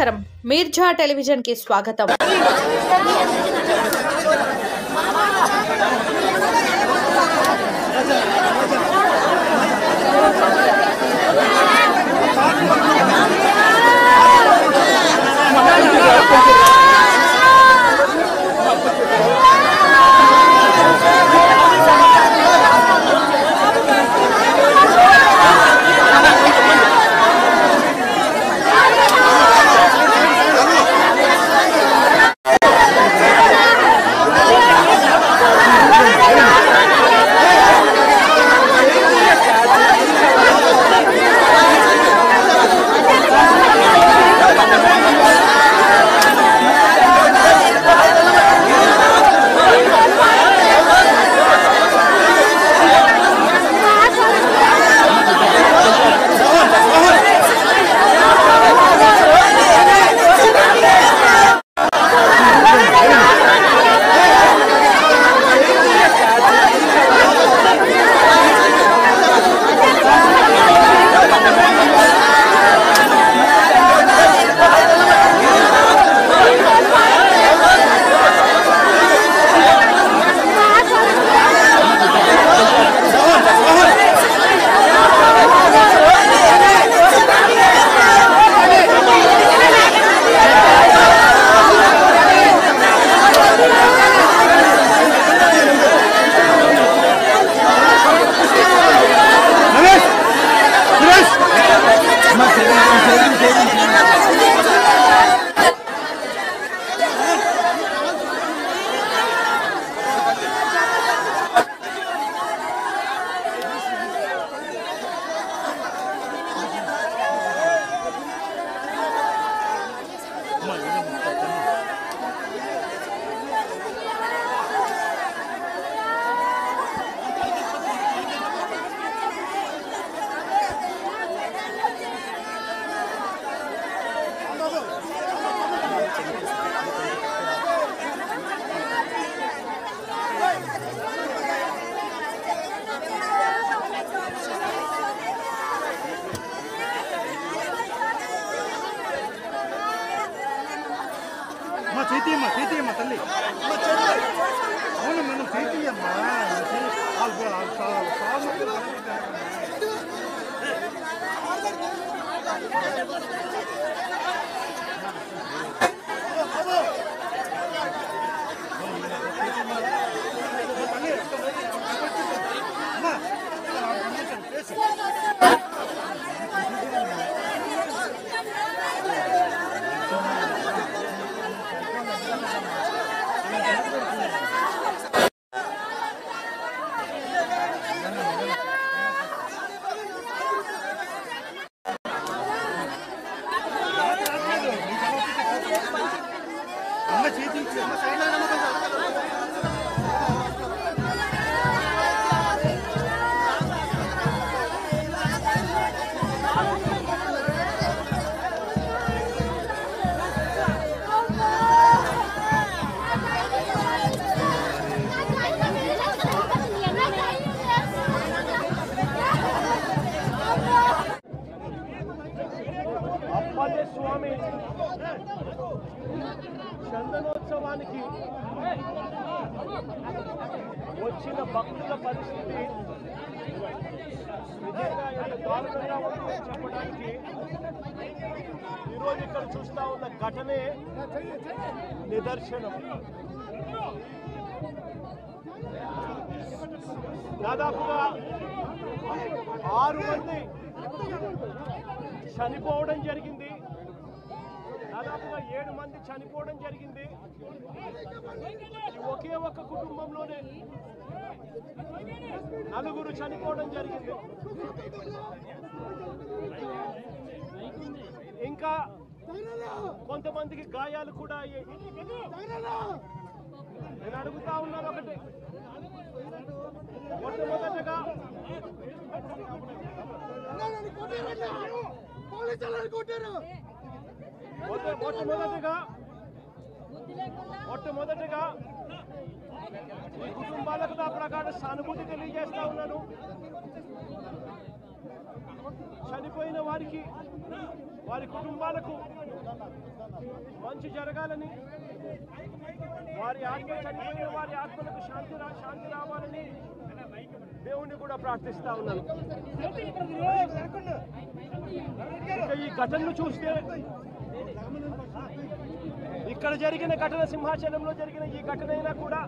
నమస్కారం, మీర్జా టెలివిజన్ కి స్వాగతం. చేతియమ్మ తల్లి అవును మనం చేతియమ్మా స్వామి చందనోత్సవానికి వచ్చిన భక్తుల పరిస్థితి నిజంగా ఎంత దారుణంగా ఉంటుందో చెప్పడానికి ఈరోజు ఇక్కడ చూస్తా ఉన్న ఘటనే నిదర్శనం. దాదాపుగా 6 మంది చనిపోవడం జరిగింది, దాదాపుగా 7 మంది చనిపోవడం జరిగింది. ఒకే ఒక కుటుంబంలోనే 4 చనిపోవడం జరిగింది. ఇంకా కొంతమందికి గాయాలు కూడా అయ్యాయి. నేను అడుగుతా ఉన్నాను ఒకటి, మొట్టమొదటగా మొట్టమొదటిగా ఈ కుటుంబాలకు నా ప్రకారం సానుభూతి తెలియజేస్తా ఉన్నాను. చనిపోయిన వారికి, వారి కుటుంబాలకు మంచి జరగాలని, వారి ఆత్మ చనిపోయిన వారి ఆత్మలకు శాంతి రావాలని దేవుణ్ణి కూడా ప్రార్థిస్తా ఉన్నాను. ఈ ఘటనను చూస్తే, ఇక్కడ జరిగిన ఘటన, సింహాచలంలో జరిగిన ఈ ఘటన అయినా కూడా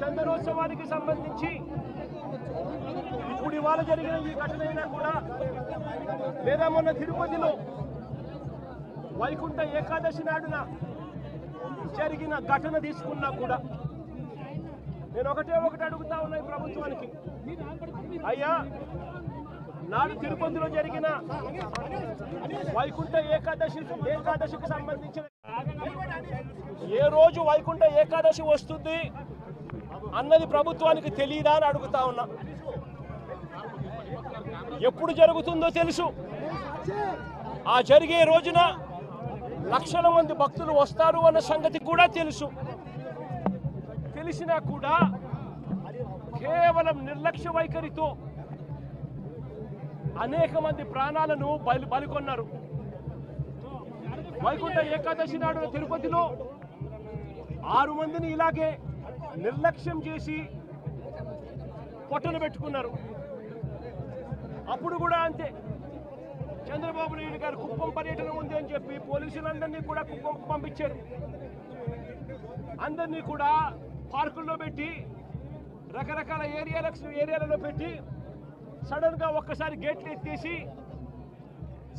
చందనోత్సవానికి సంబంధించి ఇప్పుడు ఇవాళ జరిగిన ఈ ఘటన అయినా కూడా, లేదా మొన్న తిరుపతిలో వైకుంఠ ఏకాదశి నాడున జరిగిన ఘటన తీసుకున్నా కూడా, నేను ఒకటి అడుగుతా ఉన్నా ఈ ప్రభుత్వానికి, అయ్యా నాడు తిరుపతిలో జరిగిన వైకుంఠ ఏకాదశికి సంబంధించిన ఏ రోజు వైకుంఠ ఏకాదశి వస్తుంది అన్నది ప్రభుత్వానికి తెలియదా అని అడుగుతా ఉన్నా. ఎప్పుడు జరుగుతుందో తెలుసు. ఆ జరిగే రోజున లక్షల మంది భక్తులు వస్తారు అన్న సంగతి కూడా తెలుసు. తెలిసినా కూడా కేవలం నిర్లక్ష్య వైఖరితో అనేక మంది ప్రాణాలను బలికొన్నారు. వైకుంఠ ఏకాదశి నాడు తిరుపతిలో 6 మందిని ఇలాగే నిర్లక్ష్యం చేసి పొట్టలు పెట్టుకున్నారు. అప్పుడు కూడా అంతే. చంద్రబాబు నాయుడు గారు కుప్పం పర్యటన ఉంది అని చెప్పి పోలీసులందరినీ కూడా కుప్పంకు పంపించారు. అందరినీ కూడా పార్కుల్లో పెట్టి, రకరకాల ఏరియాలలో పెట్టి, సడన్గా ఒక్కసారి గేట్లు ఎత్తేసి,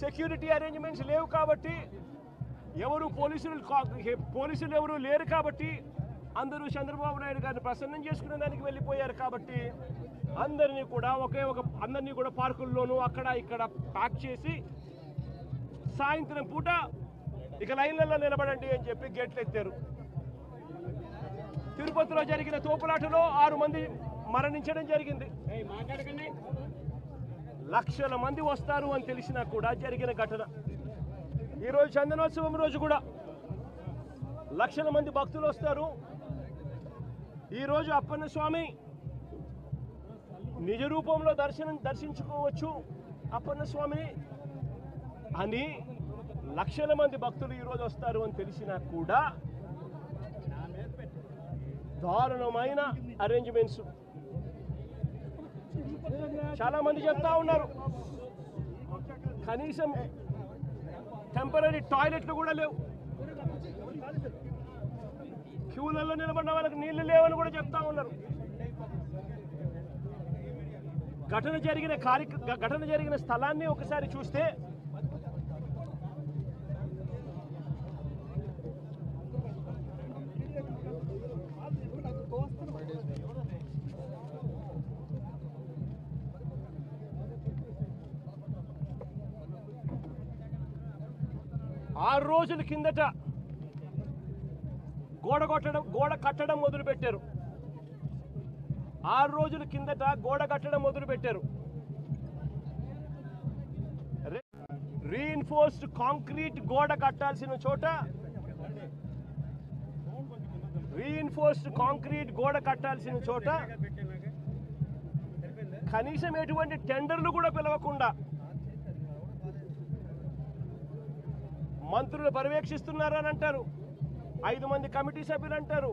సెక్యూరిటీ అరేంజ్మెంట్స్ లేవు కాబట్టి, పోలీసులు ఎవరు లేరు కాబట్టి, అందరూ చంద్రబాబు నాయుడు గారిని ప్రసన్నం చేసుకునే దానికి వెళ్ళిపోయారు కాబట్టి, అందరినీ కూడా పార్కుల్లోనూ అక్కడ ఇక్కడ ప్యాక్ చేసి, సాయంత్రం పూట ఇక లైన్లలో నిలబడండి అని చెప్పి గేట్లు ఎత్తారు. తిరుపతిలో జరిగిన తోపులాటలో 6 మంది మరణించడం జరిగింది. లక్షల మంది వస్తారు అని తెలిసినా కూడా జరిగిన ఘటన. ఈరోజు చందనోత్సవం రోజు కూడా లక్షల మంది భక్తులు వస్తారు. ఈరోజు అప్పన్న స్వామి నిజ రూపంలో దర్శించుకోవచ్చు అప్పన్న స్వామిని అని లక్షల మంది భక్తులు ఈరోజు వస్తారు అని తెలిసినా కూడా దారుణమైన అరేంజ్మెంట్స్. చాలా మంది చెప్తా ఉన్నారు, కనీసం టెంపరీ టాయిలెట్లు కూడా లేవు, క్యూలలో నిలబడిన వాళ్ళకి నీళ్లు లేవని కూడా చెప్తా ఉన్నారు. ఘటన జరిగిన స్థలాన్ని ఒకసారి చూస్తే ఆరు రోజుల కిందట గోడ కట్టడం మొదలుపెట్టారు. 6 రోజుల కిందట గోడ కట్టడం మొదలుపెట్టారు. రీఇన్ఫోర్స్డ్ కాంక్రీట్ గోడ కట్టాల్సిన చోట కనీసం ఎటువంటి టెండర్లు కూడా పిలవకుండా మంత్రులు పర్యవేక్షిస్తున్నారని అంటారు. 5 మంది కమిటీ సభ్యులు అంటారు,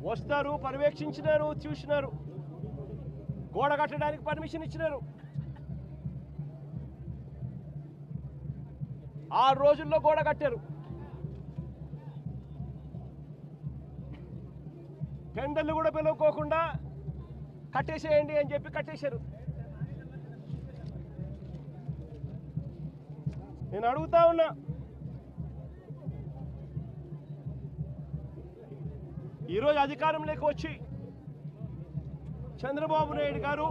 వస్తారు, పర్యవేక్షించినారు, చూసినారు, గోడ కట్టడానికి పర్మిషన్ ఇచ్చినారు. 6 రోజుల్లో గోడ కట్టారు. టెండర్లు కూడా పిలువకోకుండా కట్టేసేయండి అని చెప్పి కట్టేశారు. నేను అడుగుతా ఉన్నా, ఈరోజు అధికారంలోకి వచ్చి చంద్రబాబు నాయుడు గారు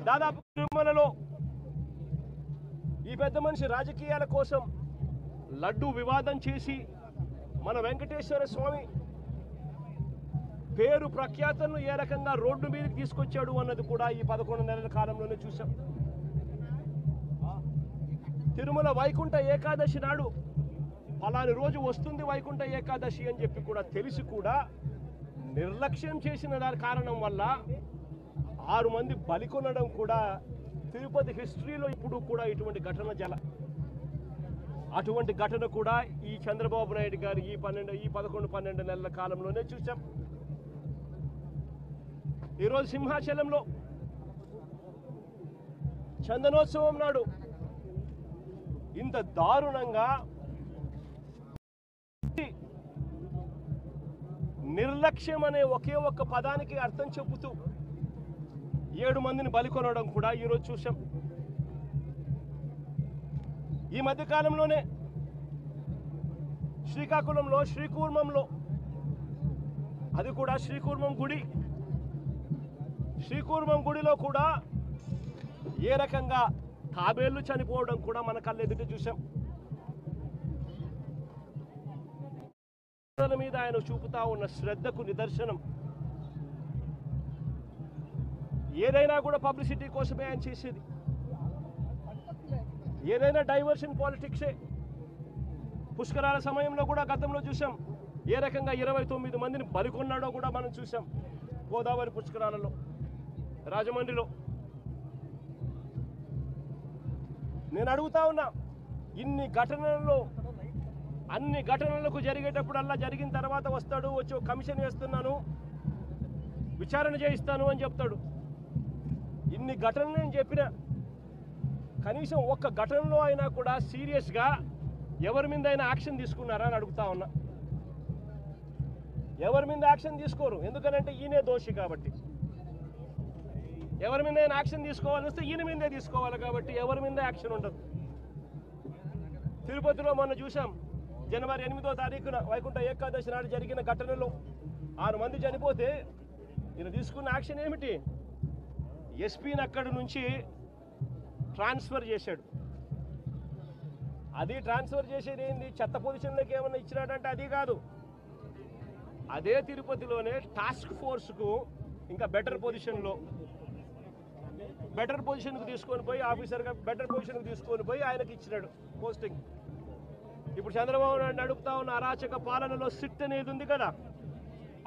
దాదాపు తిరుమలలో ఈ పెద్ద మనిషి రాజకీయాల కోసం లడ్డూ వివాదం చేసి మన వెంకటేశ్వర స్వామి పేరు ప్రఖ్యాతలను ఏ రకంగా రోడ్డు మీదకి తీసుకొచ్చాడు అన్నది కూడా ఈ 11 నెలల కాలంలోనే చూసాం. తిరుమల వైకుంఠ ఏకాదశి నాడు ఫలాని రోజు వస్తుంది వైకుంఠ ఏకాదశి అని చెప్పి కూడా తెలిసి కూడా నిర్లక్ష్యం చేసిన దాని కారణం వల్ల 6 మంది బలికొనడం కూడా తిరుపతి హిస్టరీలో ఇప్పుడు కూడా ఇటువంటి ఘటన అటువంటి ఘటన కూడా ఈ చంద్రబాబు నాయుడు గారు ఈ 11-12 నెలల కాలంలోనే చూసాం. ఈరోజు సింహాచలంలో చందనోత్సవం నాడు ఇంత దారుణంగా నిర్లక్ష్యం అనే ఒకే ఒక్క పదానికి అర్థం చెబుతూ 7 మందిని బలికొనడం కూడా ఈరోజు చూసాం. ఈ మధ్య కాలంలోనే శ్రీకాకుళంలో శ్రీకూర్మంలో, అది కూడా శ్రీకూర్మం గుడిలో కూడా ఏ రకంగా తాబేళ్లు చనిపోవడం కూడా మన కళ్ళెదుట చూసాం. మీద ఆయన చూపుతా ఉన్న శ్రద్ధకు నిదర్శనం. ఏదైనా కూడా పబ్లిసిటీ కోసమే ఆయన చేసేది, ఏదైనా డైవర్షన్ పాలిటిక్సే. పుష్కరాల సమయంలో కూడా గతంలో చూసాం ఏ రకంగా 29 మందిని బలికొన్నాడో కూడా మనం చూసాం. గోదావరి పుష్కరాలలో, రాజమండ్రిలో. నేను అడుగుతా ఉన్నా, ఇన్ని ఘటనలలో అన్ని ఘటనలకు జరిగేటప్పుడల్లా జరిగిన తర్వాత వస్తాడు, వచ్చి ఒక కమిషన్ వేస్తున్నాను, విచారణ చేయిస్తాను అని చెప్తాడు. ఇన్ని ఘటనలు నేను చెప్పిన కనీసం ఒక్క ఘటనలో అయినా కూడా సీరియస్గా ఎవరి మీద అయినా యాక్షన్ తీసుకున్నారా అని అడుగుతా ఉన్నా. ఎవరి మీద యాక్షన్ తీసుకోరు, ఎందుకనంటే ఈయనే దోషి కాబట్టి. ఎవరి మీద అయినా యాక్షన్ తీసుకోవాలని వస్తే ఈయన మీదే తీసుకోవాలి కాబట్టి ఎవరి మీద యాక్షన్ ఉండదు. తిరుపతిలో మొన్న చూసాం, జనవరి 8వ తారీఖున వైకుంఠ ఏకాదశి నాడు జరిగిన ఘటనలో 6 మంది చనిపోతే ఈయన తీసుకున్న యాక్షన్ ఏమిటి? ఎస్పీని అక్కడి నుంచి ట్రాన్స్ఫర్ చేశాడు. అది ట్రాన్స్ఫర్ చేసేది ఏంది? చెత్త పొజిషన్లోకి ఏమన్నా ఇచ్చినాడంటే అది కాదు. అదే తిరుపతిలోనే టాస్క్ ఫోర్స్కు ఇంకా బెటర్ పొజిషన్కు తీసుకొని పోయి, ఆఫీసర్గా బెటర్ పొజిషన్కి తీసుకొని పోయి ఆయనకి ఇచ్చినాడు పోస్టింగ్. ఇప్పుడు చంద్రబాబు నాయుడు అడుగుతా ఉన్న అరాచక పాలనలో సిట్ అనేది ఉంది కదా,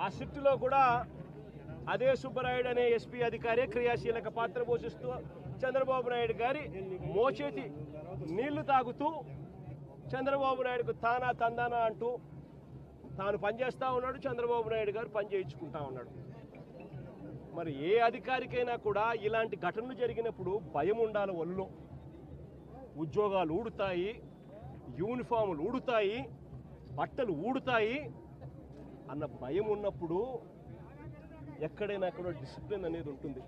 ఆ సిట్లో కూడా అదే సుబ్బరాయుడు అనే ఎస్పీ అధికారి క్రియాశీలక పాత్ర పోషిస్తూ చంద్రబాబు నాయుడు గారి మోచేతి నీళ్లు తాగుతూ చంద్రబాబు నాయుడుకు తానా తందానా అంటూ తాను పనిచేస్తూ ఉన్నాడు, చంద్రబాబు నాయుడు గారు పని చేయించుకుంటా ఉన్నాడు. మరి ఏ అధికారికైనా కూడా ఇలాంటి ఘటనలు జరిగినప్పుడు భయం ఉండాలి. ఒళ్ళో ఉద్యోగాలు ఊడుతాయి, యూనిఫాములు ఊడుతాయి, బట్టలు ఊడుతాయి అన్న భయం ఉన్నప్పుడు ఎక్కడైనా కూడా డిసిప్లిన్ అనేది ఉంటుంది.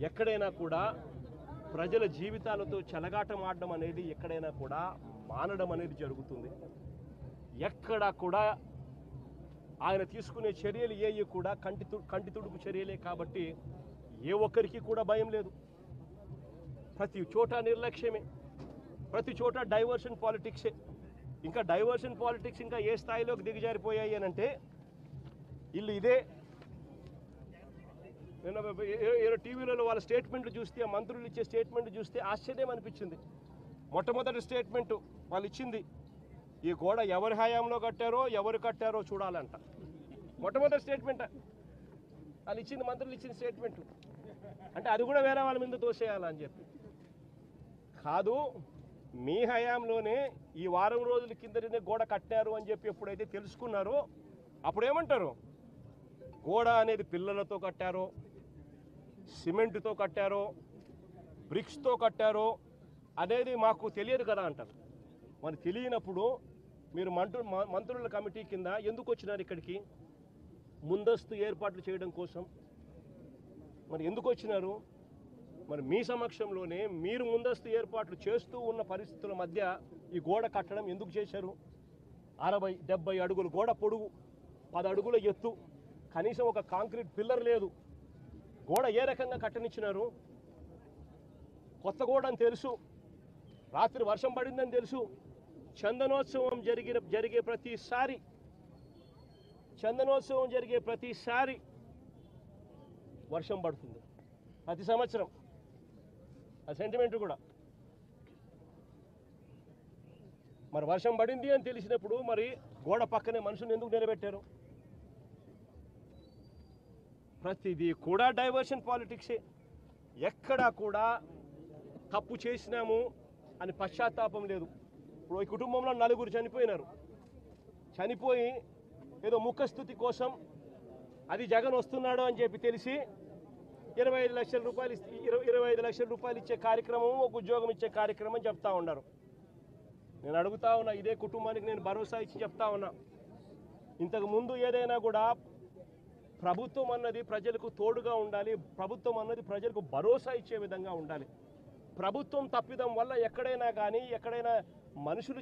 ఎక్కడైనా కూడా ప్రజల జీవితాలతో చెలగాటం ఆడడం అనేది ఎక్కడైనా కూడా మానడం అనేది జరుగుతుంది. ఎక్కడా కూడా ఆయన తీసుకునే చర్యలు ఏవి కూడా కంటి తుడుపు చర్యలే కాబట్టి ఏ ఒక్కరికి కూడా భయం లేదు. ప్రతి చోట నిర్లక్ష్యమే, ప్రతి చోట డైవర్షన్ పాలిటిక్సే. ఇంకా డైవర్షన్ పాలిటిక్స్ ఇంకా ఏ స్థాయిలోకి దిగజారిపోయాయి అని అంటే వీళ్ళు ఇదే. నేను టీవీలలో వాళ్ళ స్టేట్మెంట్లు చూస్తే, ఆ మంత్రులు ఇచ్చే స్టేట్మెంట్ చూస్తే ఆశ్చర్యం అనిపించింది. మొట్టమొదటి స్టేట్మెంట్ వాళ్ళు ఇచ్చింది, ఈ గోడ ఎవరి హయాంలో కట్టారో ఎవరు కట్టారో చూడాలంట. మొట్టమొదటి స్టేట్మెంట్ వాళ్ళు ఇచ్చింది, మంత్రులు ఇచ్చిన స్టేట్మెంట్. అంటే అది కూడా వేరే వాళ్ళ మీద తోసేయాలని చెప్పి కాదు. మీ హయాంలోనే ఈ వారం రోజుల కిందనే గోడ కట్టారు అని చెప్పి ఎప్పుడైతే తెలుసుకున్నారో అప్పుడేమంటారు? గోడ అనేది పిల్లలతో కట్టారో, సిమెంట్తో కట్టారో, బ్రిక్స్తో కట్టారో అనేది మాకు తెలియదు కదా అంటారు. మరి తెలియనప్పుడు మీరు మంత్రుల కమిటీ కింద ఎందుకు వచ్చినారు ఇక్కడికి? ముందస్తు ఏర్పాట్లు చేయడం కోసం మరి ఎందుకు వచ్చినారు? మరి మీ సమక్షంలోనే మీరు ముందస్తు ఏర్పాట్లు చేస్తూ ఉన్న పరిస్థితుల మధ్య ఈ గోడ కట్టడం ఎందుకు చేశారు? 60-70 అడుగుల గోడ పొడుగు, 10 అడుగుల ఎత్తు, కనీసం ఒక కాంక్రీట్ పిల్లర్ లేదు. గోడ ఏ రకంగా కట్టనిచ్చినారు? కొత్త గోడ అని తెలుసు, రాత్రి వర్షం పడిందని తెలుసు. చందనోత్సవం జరిగే ప్రతిసారి వర్షం పడుతుంది, ప్రతి సంవత్సరం. ఆ సెంటిమెంట్ కూడా మరి వర్షం పడింది అని తెలిసినప్పుడు మరి గోడ పక్కనే మనుషులు ఎందుకు నిలబెట్టారు? ప్రతిదీ కూడా డైవర్షన్ పాలిటిక్సే. ఎక్కడా కూడా తప్పు చేసినాము అని పశ్చాత్తాపం లేదు. ఇప్పుడు ఈ కుటుంబంలో 4 చనిపోయినారు. చనిపోయి ఏదో ముఖస్థుతి కోసం అది జగన్ వస్తున్నాడు అని చెప్పి తెలిసి 25 లక్షల రూపాయలు 25 లక్షల రూపాయలు ఇచ్చే కార్యక్రమం, ఒక ఉద్యోగం ఇచ్చే కార్యక్రమం చెప్తా ఉన్నారు. నేను అడుగుతా ఉన్నా, ఇదే కుటుంబానికి నేను భరోసా ఇచ్చి చెప్తా ఉన్నా, ఇంతకు ముందు ఏదైనా కూడా ప్రభుత్వం అన్నది ప్రజలకు తోడుగా ఉండాలి, ప్రభుత్వం అన్నది ప్రజలకు భరోసా ఇచ్చే విధంగా ఉండాలి. ప్రభుత్వం తప్పిదం వల్ల ఎక్కడైనా కానీ ఎక్కడైనా మనుషులు